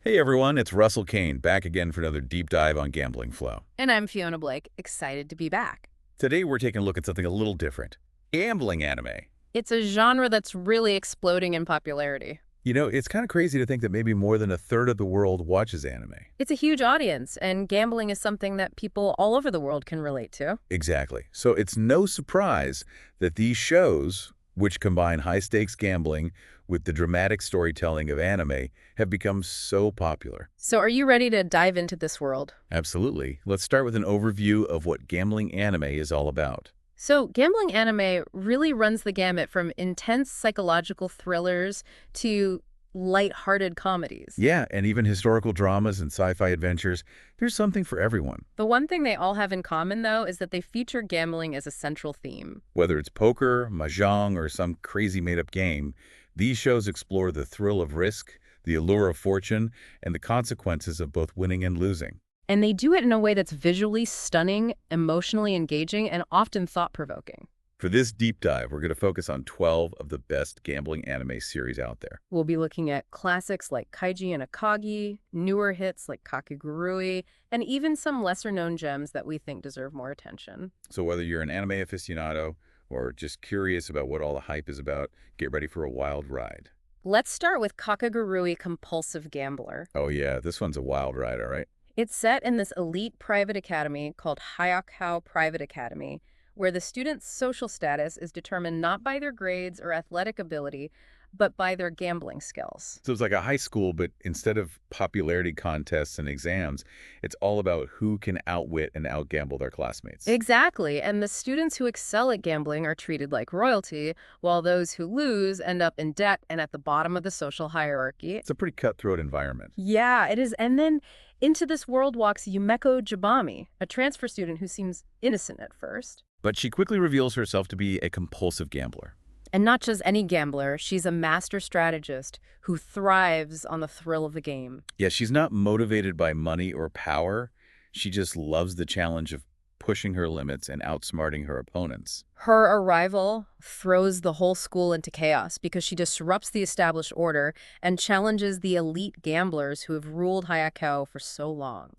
Hey everyone, it's Russell Kane, back again for another deep dive on Gambling Flow. And I'm Fiona Blake, excited to be back. Today we're taking a look at something a little different. Gambling anime. It's a genre that's really exploding in popularity. It's kind of crazy to think that maybe more than a third of the world watches anime. It's a huge audience, and gambling is something that people all over the world can relate to. Exactly. So it's no surprise that these shows, which combine high-stakes gambling with the dramatic storytelling of anime, have become so popular. So are you ready to dive into this world? Absolutely. Let's start with an overview of what gambling anime is all about. So gambling anime really runs the gamut from intense psychological thrillers to light-hearted comedies. Yeah, and even historical dramas and sci-fi adventures, there's something for everyone. The one thing they all have in common, though, is that they feature gambling as a central theme. Whether it's poker, mahjong, or some crazy made-up game, these shows explore the thrill of risk, the allure of fortune, and the consequences of both winning and losing. And they do it in a way that's visually stunning, emotionally engaging, and often thought-provoking. For this deep dive, we're going to focus on 12 of the best gambling anime series out there. We'll be looking at classics like Kaiji and Akagi, newer hits like Kakegurui, and even some lesser-known gems that we think deserve more attention. So whether you're an anime aficionado or just curious about what all the hype is about, get ready for a wild ride. Let's start with Kakegurui Compulsive Gambler. Oh yeah, this one's a wild ride, all right? It's set in this elite private academy called Hayakao Private Academy, where the students' social status is determined not by their grades or athletic ability, but by their gambling skills. So it's like a high school, but instead of popularity contests and exams, it's all about who can outwit and outgamble their classmates. Exactly, and the students who excel at gambling are treated like royalty, while those who lose end up in debt and at the bottom of the social hierarchy. It's a pretty cutthroat environment. Yeah, it is. And then into this world walks Yumeko Jabami, a transfer student who seems innocent at first. But she quickly reveals herself to be a compulsive gambler. And not just any gambler, she's a master strategist who thrives on the thrill of the game. Yeah, she's not motivated by money or power. She just loves the challenge of pushing her limits and outsmarting her opponents. Her arrival throws the whole school into chaos because she disrupts the established order and challenges the elite gamblers who have ruled Hayakao for so long.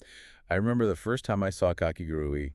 I remember the first time I saw Kakegurui,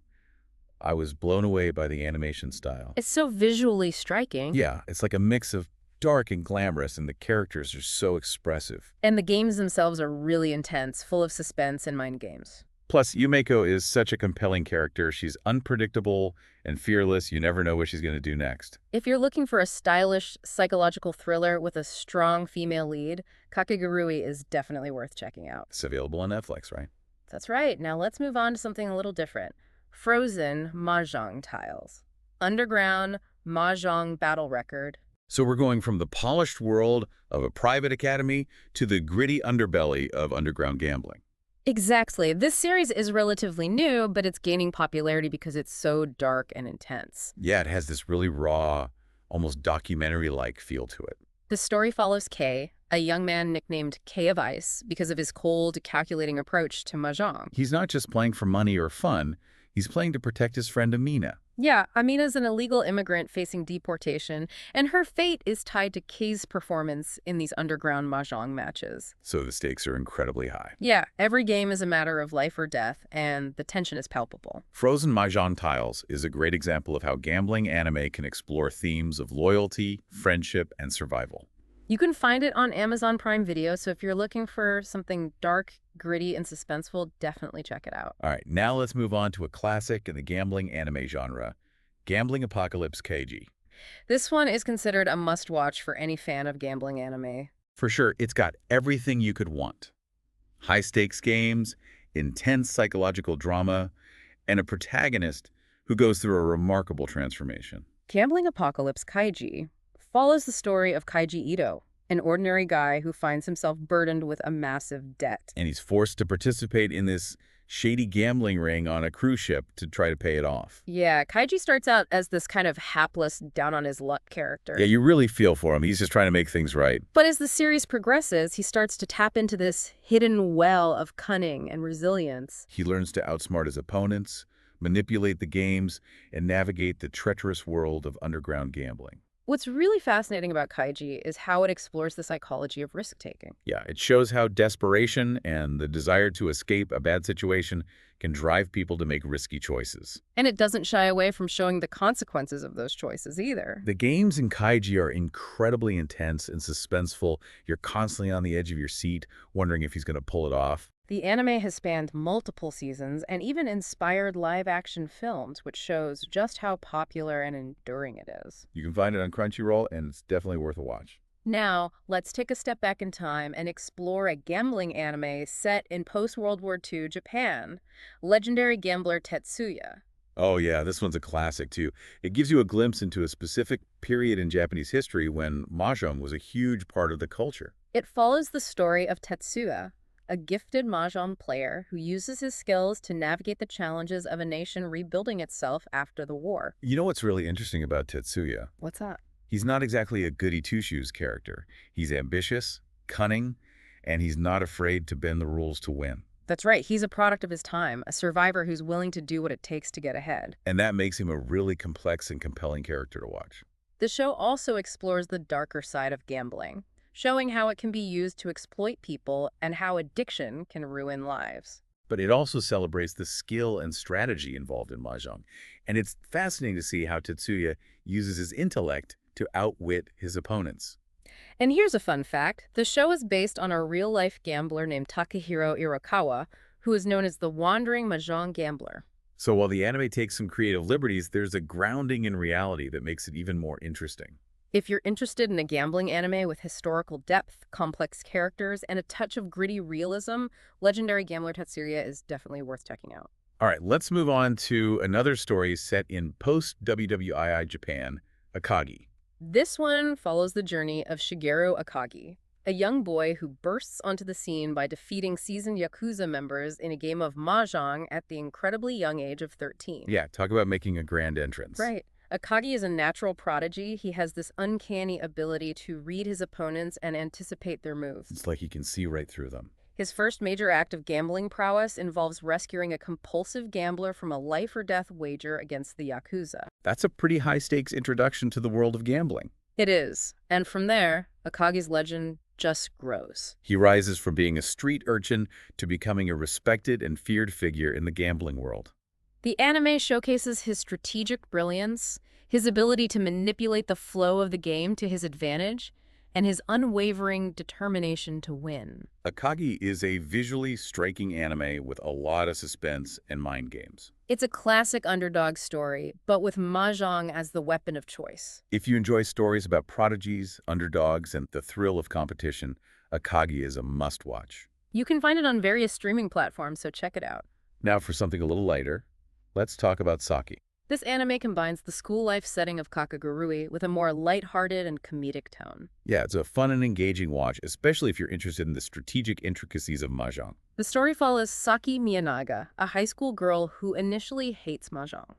I was blown away by the animation style. It's so visually striking. Yeah, it's like a mix of dark and glamorous, and the characters are so expressive. And the games themselves are really intense, full of suspense and mind games. Plus, Yumeko is such a compelling character. She's unpredictable and fearless. You never know what she's going to do next. If you're looking for a stylish psychological thriller with a strong female lead, Kakegurui is definitely worth checking out. It's available on Netflix, right? That's right. Now let's move on to something a little different. Frozen Mahjong Tiles. Underground Mahjong Battle Record. So we're going from the polished world of a private academy to the gritty underbelly of underground gambling. Exactly. This series is relatively new, but it's gaining popularity because it's so dark and intense. Yeah, it has this really raw, almost documentary-like feel to it. The story follows Kay, a young man nicknamed Kay of Ice because of his cold, calculating approach to Mahjong. He's not just playing for money or fun. He's playing to protect his friend Amina. Yeah, Amina's an illegal immigrant facing deportation, and her fate is tied to Kay's performance in these underground Mahjong matches. So the stakes are incredibly high. Yeah, every game is a matter of life or death, and the tension is palpable. Frozen Mahjong Tiles is a great example of how gambling anime can explore themes of loyalty, friendship, and survival. You can find it on Amazon Prime Video, so if you're looking for something dark, gritty, and suspenseful, definitely check it out. All right, now let's move on to a classic in the gambling anime genre, Gambling Apocalypse Keiji. This one is considered a must-watch for any fan of gambling anime. For sure, it's got everything you could want. High-stakes games, intense psychological drama, and a protagonist who goes through a remarkable transformation. Gambling Apocalypse Kaiji follows the story of Kaiji Ito, an ordinary guy who finds himself burdened with a massive debt. And he's forced to participate in this shady gambling ring on a cruise ship to try to pay it off. Yeah, Kaiji starts out as this kind of hapless, down-on-his-luck character. Yeah, you really feel for him. He's just trying to make things right. But as the series progresses, he starts to tap into this hidden well of cunning and resilience. He learns to outsmart his opponents, manipulate the games, and navigate the treacherous world of underground gambling. What's really fascinating about Kaiji is how it explores the psychology of risk-taking. Yeah, it shows how desperation and the desire to escape a bad situation can drive people to make risky choices. And it doesn't shy away from showing the consequences of those choices either. The games in Kaiji are incredibly intense and suspenseful. You're constantly on the edge of your seat, wondering if he's going to pull it off. The anime has spanned multiple seasons and even inspired live-action films, which shows just how popular and enduring it is. You can find it on Crunchyroll, and it's definitely worth a watch. Now, let's take a step back in time and explore a gambling anime set in post-World War II Japan, legendary gambler Tetsuya. Oh yeah, this one's a classic too. It gives you a glimpse into a specific period in Japanese history when mahjong was a huge part of the culture. It follows the story of Tetsuya, a gifted mahjong player who uses his skills to navigate the challenges of a nation rebuilding itself after the war. You know what's really interesting about Tetsuya? What's that? He's not exactly a goody-two-shoes character. He's ambitious, cunning, and he's not afraid to bend the rules to win. That's right, he's a product of his time, a survivor who's willing to do what it takes to get ahead. And that makes him a really complex and compelling character to watch. The show also explores the darker side of gambling, showing how it can be used to exploit people and how addiction can ruin lives. But it also celebrates the skill and strategy involved in mahjong. And it's fascinating to see how Tetsuya uses his intellect to outwit his opponents. And here's a fun fact. The show is based on a real-life gambler named Takahiro Irokawa, who is known as the Wandering Mahjong Gambler. So while the anime takes some creative liberties, there's a grounding in reality that makes it even more interesting. If you're interested in a gambling anime with historical depth, complex characters, and a touch of gritty realism, legendary gambler Tetsuya is definitely worth checking out. All right, let's move on to another story set in post-WWII Japan, Akagi. This one follows the journey of Shigeru Akagi, a young boy who bursts onto the scene by defeating seasoned Yakuza members in a game of mahjong at the incredibly young age of 13. Yeah, talk about making a grand entrance. Right. Akagi is a natural prodigy. He has this uncanny ability to read his opponents and anticipate their moves. It's like he can see right through them. His first major act of gambling prowess involves rescuing a compulsive gambler from a life-or-death wager against the Yakuza. That's a pretty high-stakes introduction to the world of gambling. It is. And from there, Akagi's legend just grows. He rises from being a street urchin to becoming a respected and feared figure in the gambling world. The anime showcases his strategic brilliance, his ability to manipulate the flow of the game to his advantage, and his unwavering determination to win. Akagi is a visually striking anime with a lot of suspense and mind games. It's a classic underdog story, but with mahjong as the weapon of choice. If you enjoy stories about prodigies, underdogs, and the thrill of competition, Akagi is a must-watch. You can find it on various streaming platforms, so check it out. Now for something a little lighter, let's talk about Saki. This anime combines the school life setting of Kakagurui with a more lighthearted and comedic tone. Yeah, it's a fun and engaging watch, especially if you're interested in the strategic intricacies of mahjong. The story follows Saki Miyanaga, a high school girl who initially hates mahjong.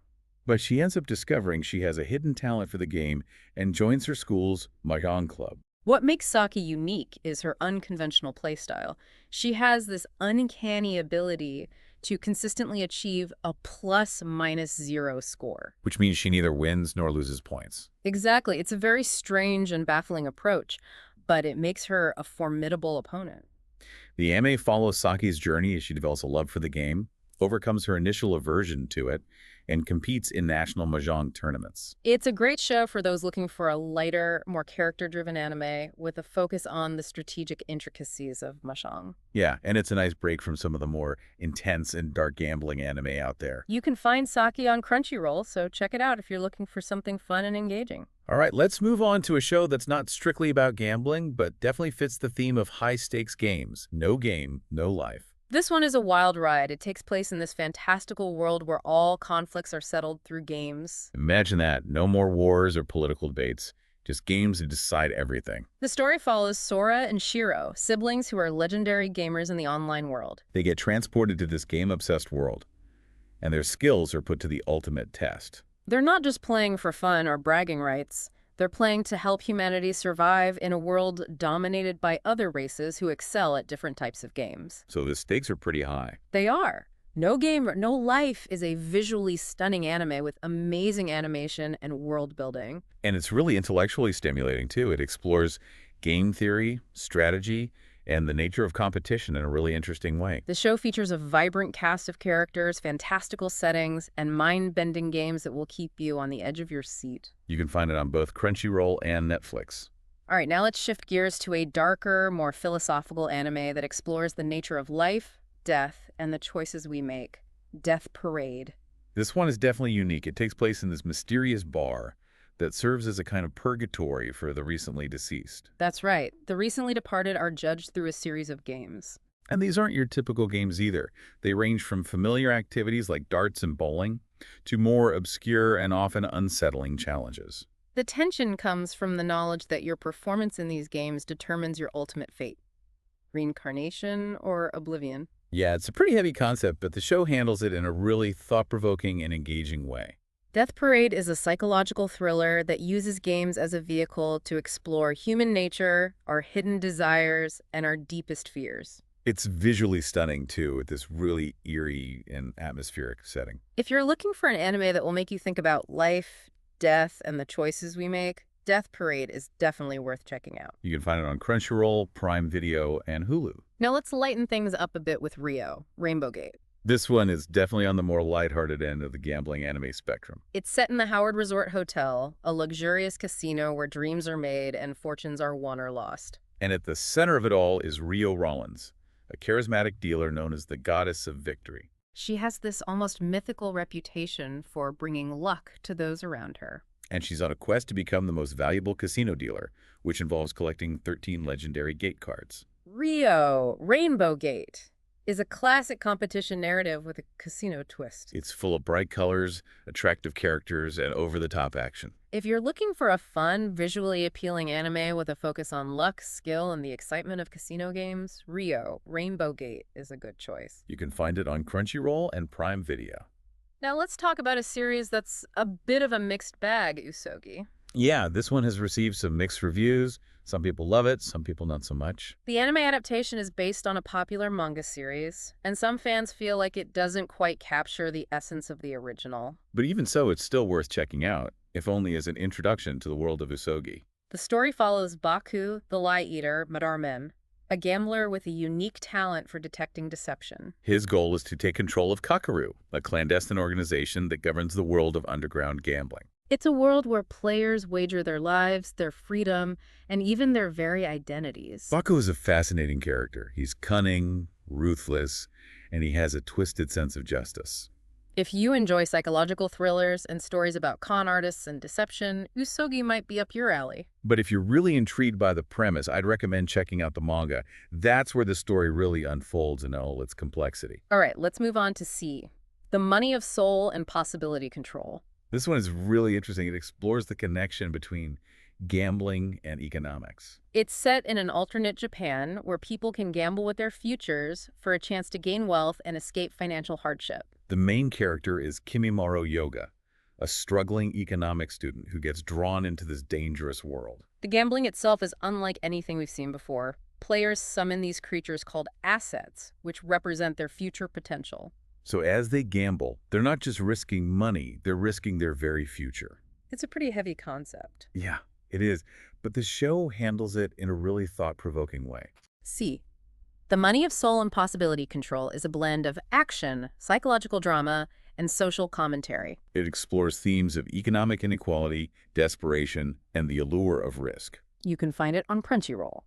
But she ends up discovering she has a hidden talent for the game and joins her school's mahjong club. What makes Saki unique is her unconventional playstyle. She has this uncanny ability to consistently achieve a +/-0 score. Which means she neither wins nor loses points. Exactly. It's a very strange and baffling approach, but it makes her a formidable opponent. The anime follows Saki's journey as she develops a love for the game, overcomes her initial aversion to it, and competes in national mahjong tournaments. It's a great show for those looking for a lighter, more character-driven anime with a focus on the strategic intricacies of mahjong. Yeah, and it's a nice break from some of the more intense and dark gambling anime out there. You can find Saki on Crunchyroll, so check it out if you're looking for something fun and engaging. All right, let's move on to a show that's not strictly about gambling, but definitely fits the theme of high-stakes games. No game, no life. This one is a wild ride. It takes place in this fantastical world where all conflicts are settled through games. Imagine that. No more wars or political debates. Just games that decide everything. The story follows Sora and Shiro, siblings who are legendary gamers in the online world. They get transported to this game-obsessed world, and their skills are put to the ultimate test. They're not just playing for fun or bragging rights. They're playing to help humanity survive in a world dominated by other races who excel at different types of games. So the stakes are pretty high. They are. No Game, No Life is a visually stunning anime with amazing animation and world building. And it's really intellectually stimulating, too. It explores game theory, strategy, and the nature of competition in a really interesting way. The show features a vibrant cast of characters, fantastical settings, and mind-bending games that will keep you on the edge of your seat. You can find it on both Crunchyroll and Netflix. All right, now let's shift gears to a darker, more philosophical anime that explores the nature of life, death, and the choices we make. Death Parade. This one is definitely unique. It takes place in this mysterious bar that serves as a kind of purgatory for the recently deceased. That's right. The recently departed are judged through a series of games. And these aren't your typical games either. They range from familiar activities like darts and bowling to more obscure and often unsettling challenges. The tension comes from the knowledge that your performance in these games determines your ultimate fate. Reincarnation or oblivion. Yeah, it's a pretty heavy concept, but the show handles it in a really thought-provoking and engaging way. Death Parade is a psychological thriller that uses games as a vehicle to explore human nature, our hidden desires, and our deepest fears. It's visually stunning, too, with this really eerie and atmospheric setting. If you're looking for an anime that will make you think about life, death, and the choices we make, Death Parade is definitely worth checking out. You can find it on Crunchyroll, Prime Video, and Hulu. Now let's lighten things up a bit with Rio, Rainbow Gate. This one is definitely on the more lighthearted end of the gambling anime spectrum. It's set in the Howard Resort Hotel, a luxurious casino where dreams are made and fortunes are won or lost. And at the center of it all is Rio Rollins, a charismatic dealer known as the Goddess of Victory. She has this almost mythical reputation for bringing luck to those around her. And she's on a quest to become the most valuable casino dealer, which involves collecting 13 legendary gate cards. Rio, Rainbow Gate, is a classic competition narrative with a casino twist. It's full of bright colors, attractive characters, and over-the-top action. If you're looking for a fun, visually appealing anime with a focus on luck, skill, and the excitement of casino games, Rio, Rainbow Gate is a good choice. You can find it on Crunchyroll and Prime Video. Now let's talk about a series that's a bit of a mixed bag, Usogi. Yeah, this one has received some mixed reviews. Some people love it, some people not so much. The anime adaptation is based on a popular manga series, and some fans feel like it doesn't quite capture the essence of the original. But even so, it's still worth checking out, if only as an introduction to the world of Usogi. The story follows Baku, the Lie Eater, Madarmen, a gambler with a unique talent for detecting deception. His goal is to take control of Kakaru, a clandestine organization that governs the world of underground gambling. It's a world where players wager their lives, their freedom, and even their very identities. Baku is a fascinating character. He's cunning, ruthless, and he has a twisted sense of justice. If you enjoy psychological thrillers and stories about con artists and deception, Usogi might be up your alley. But if you're really intrigued by the premise, I'd recommend checking out the manga. That's where the story really unfolds in all its complexity. All right, let's move on to C, The Money of Soul and Possibility Control. This one is really interesting. It explores the connection between gambling and economics. It's set in an alternate Japan where people can gamble with their futures for a chance to gain wealth and escape financial hardship. The main character is Kimimaro Yoga, a struggling economics student who gets drawn into this dangerous world. The gambling itself is unlike anything we've seen before. Players summon these creatures called assets, which represent their future potential. So as they gamble, they're not just risking money, they're risking their very future. It's a pretty heavy concept. Yeah, it is. But the show handles it in a really thought-provoking way. C, The Money of Soul and Possibility Control is a blend of action, psychological drama, and social commentary. It explores themes of economic inequality, desperation, and the allure of risk. You can find it on Crunchyroll.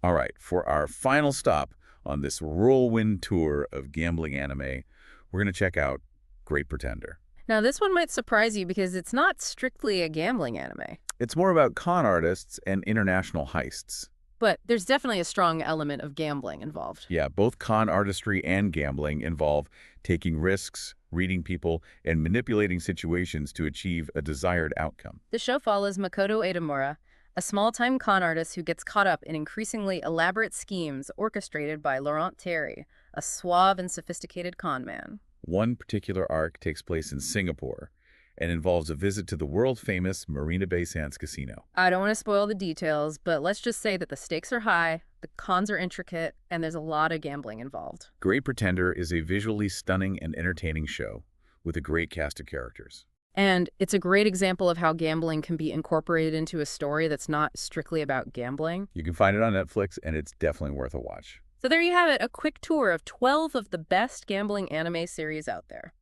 All right, for our final stop on this whirlwind tour of gambling anime, we're going to check out Great Pretender. Now, this one might surprise you because it's not strictly a gambling anime. It's more about con artists and international heists. But there's definitely a strong element of gambling involved. Yeah, both con artistry and gambling involve taking risks, reading people, and manipulating situations to achieve a desired outcome. The show follows Makoto Edamura, a small-time con artist who gets caught up in increasingly elaborate schemes orchestrated by Laurent Terry, a suave and sophisticated con man. One particular arc takes place in Singapore, and involves a visit to the world-famous Marina Bay Sands Casino. I don't want to spoil the details, but let's just say that the stakes are high, the cons are intricate, and there's a lot of gambling involved. Great Pretender is a visually stunning and entertaining show with a great cast of characters. And it's a great example of how gambling can be incorporated into a story that's not strictly about gambling. You can find it on Netflix, and it's definitely worth a watch. So there you have it, a quick tour of 12 of the best gambling anime series out there.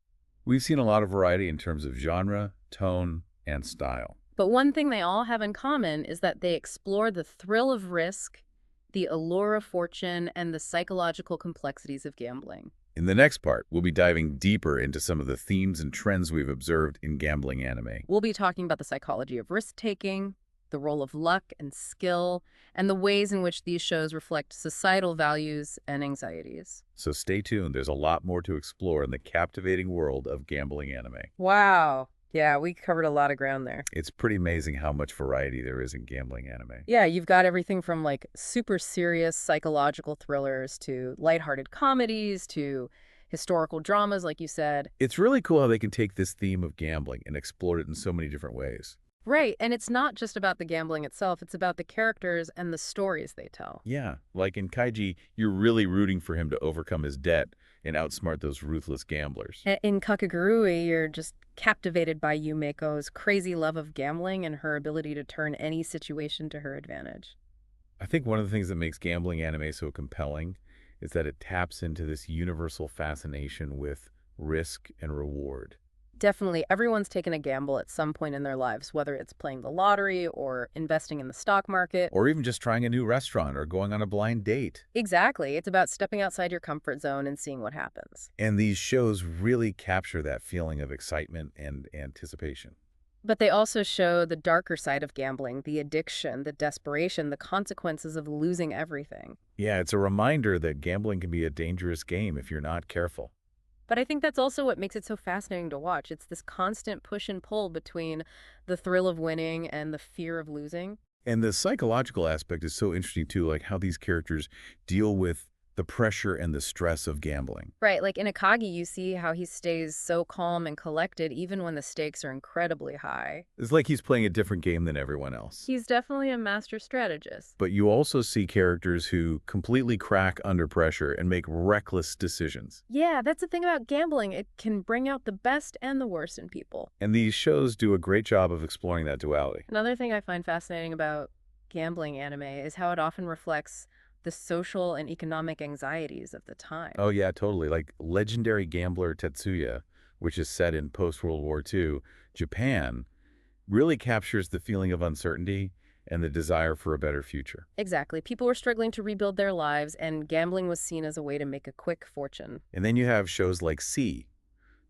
We've seen a lot of variety in terms of genre, tone, and style. But one thing they all have in common is that they explore the thrill of risk, the allure of fortune, and the psychological complexities of gambling. In the next part, we'll be diving deeper into some of the themes and trends we've observed in gambling anime. We'll be talking about the psychology of risk-taking, the role of luck and skill, and the ways in which these shows reflect societal values and anxieties. So stay tuned. There's a lot more to explore in the captivating world of gambling anime. Wow. Yeah, we covered a lot of ground there. It's pretty amazing how much variety there is in gambling anime. Yeah, you've got everything from like super serious psychological thrillers to lighthearted comedies to historical dramas, like you said. It's really cool how they can take this theme of gambling and explore it in so many different ways. Right, and it's not just about the gambling itself, it's about the characters and the stories they tell. Yeah, like in Kaiji, you're really rooting for him to overcome his debt and outsmart those ruthless gamblers. In Kakegurui, you're just captivated by Yumeko's crazy love of gambling and her ability to turn any situation to her advantage. I think one of the things that makes gambling anime so compelling is that it taps into this universal fascination with risk and reward. Definitely, everyone's taken a gamble at some point in their lives, whether it's playing the lottery or investing in the stock market. Or even just trying a new restaurant or going on a blind date. Exactly. It's about stepping outside your comfort zone and seeing what happens. And these shows really capture that feeling of excitement and anticipation. But they also show the darker side of gambling, the addiction, the desperation, the consequences of losing everything. Yeah, it's a reminder that gambling can be a dangerous game if you're not careful. But I think that's also what makes it so fascinating to watch. It's this constant push and pull between the thrill of winning and the fear of losing. And the psychological aspect is so interesting too, like how these characters deal with the pressure and the stress of gambling. Right, like in Akagi, you see how he stays so calm and collected even when the stakes are incredibly high. It's like he's playing a different game than everyone else. He's definitely a master strategist. But you also see characters who completely crack under pressure and make reckless decisions. Yeah, that's the thing about gambling. It can bring out the best and the worst in people. And these shows do a great job of exploring that duality. Another thing I find fascinating about gambling anime is how it often reflects the social and economic anxieties of the time. Oh yeah, totally. Like legendary gambler Tetsuya, which is set in post-World War II, Japan, really captures the feeling of uncertainty and the desire for a better future. Exactly. People were struggling to rebuild their lives, and gambling was seen as a way to make a quick fortune. And then you have shows like C,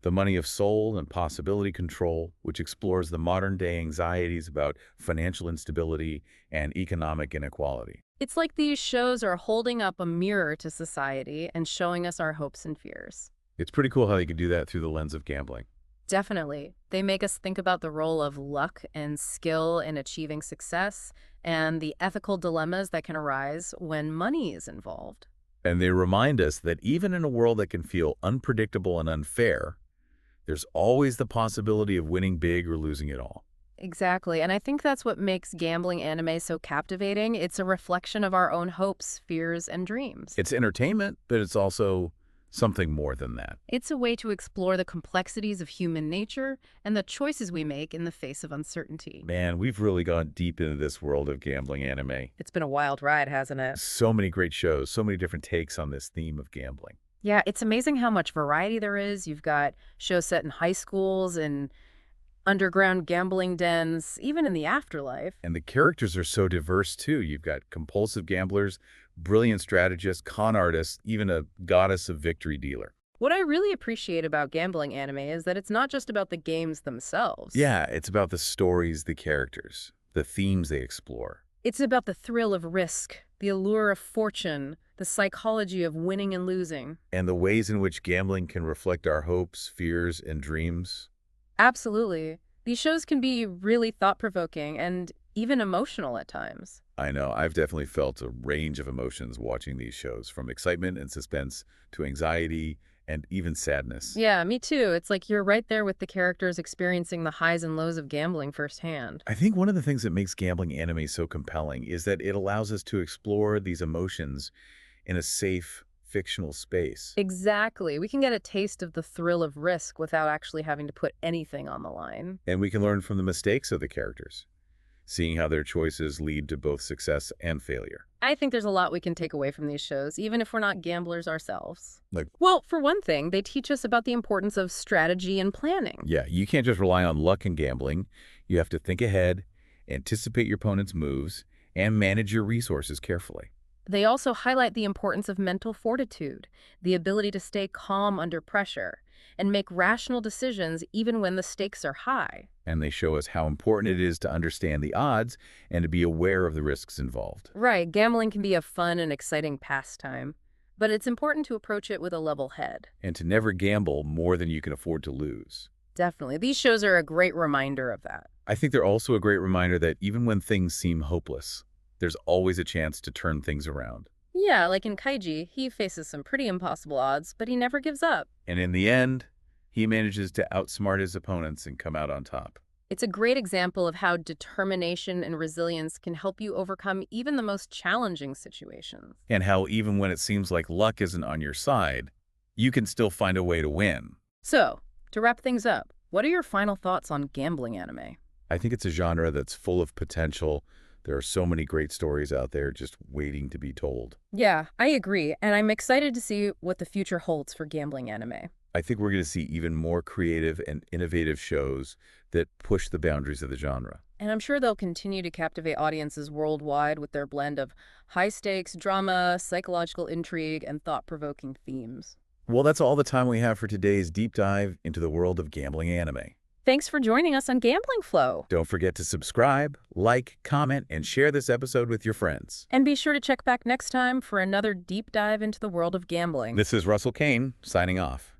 The Money of Soul and Possibility Control, which explores the modern-day anxieties about financial instability and economic inequality. It's like these shows are holding up a mirror to society and showing us our hopes and fears. It's pretty cool how they can do that through the lens of gambling. Definitely. They make us think about the role of luck and skill in achieving success and the ethical dilemmas that can arise when money is involved. And they remind us that even in a world that can feel unpredictable and unfair, there's always the possibility of winning big or losing it all. Exactly. And I think that's what makes gambling anime so captivating. It's a reflection of our own hopes, fears, and dreams. It's entertainment, but it's also something more than that. It's a way to explore the complexities of human nature and the choices we make in the face of uncertainty. Man, we've really gone deep into this world of gambling anime. It's been a wild ride, hasn't it? So many great shows, so many different takes on this theme of gambling. Yeah, it's amazing how much variety there is. You've got shows set in high schools and underground gambling dens, even in the afterlife. And the characters are so diverse, too. You've got compulsive gamblers, brilliant strategists, con artists, even a goddess of victory dealer. What I really appreciate about gambling anime is that it's not just about the games themselves. Yeah, it's about the stories, the characters, the themes they explore. It's about the thrill of risk, the allure of fortune, the psychology of winning and losing. And the ways in which gambling can reflect our hopes, fears, and dreams. Absolutely. These shows can be really thought-provoking and even emotional at times. I know, I've definitely felt a range of emotions watching these shows, from excitement and suspense to anxiety and even sadness. Yeah, me too. It's like you're right there with the characters experiencing the highs and lows of gambling firsthand. I think one of the things that makes gambling anime so compelling is that it allows us to explore these emotions in a safe, fictional space. Exactly. We can get a taste of the thrill of risk without actually having to put anything on the line. And we can learn from the mistakes of the characters, seeing how their choices lead to both success and failure. I think there's a lot we can take away from these shows, even if we're not gamblers ourselves. Like, Well, for one thing, they teach us about the importance of strategy and planning. yeah, you can't just rely on luck in gambling. You have to think ahead, anticipate your opponent's moves, and manage your resources carefully. They also highlight the importance of mental fortitude, the ability to stay calm under pressure, and make rational decisions even when the stakes are high. And they show us how important it is to understand the odds and to be aware of the risks involved. Right, gambling can be a fun and exciting pastime, but it's important to approach it with a level head. And to never gamble more than you can afford to lose. Definitely. These shows are a great reminder of that. I think they're also a great reminder that even when things seem hopeless, there's always a chance to turn things around. Yeah, like in Kaiji, he faces some pretty impossible odds, but he never gives up. And in the end, he manages to outsmart his opponents and come out on top. It's a great example of how determination and resilience can help you overcome even the most challenging situations. And how even when it seems like luck isn't on your side, you can still find a way to win. So, to wrap things up, what are your final thoughts on gambling anime? I think it's a genre that's full of potential. There are so many great stories out there just waiting to be told. Yeah, I agree, and I'm excited to see what the future holds for gambling anime. I think we're going to see even more creative and innovative shows that push the boundaries of the genre. And I'm sure they'll continue to captivate audiences worldwide with their blend of high-stakes drama, psychological intrigue, and thought-provoking themes. Well, that's all the time we have for today's deep dive into the world of gambling anime. Thanks for joining us on Gambling Flow. Don't forget to subscribe, like, comment, and share this episode with your friends. And be sure to check back next time for another deep dive into the world of gambling. This is Russell Kane, signing off.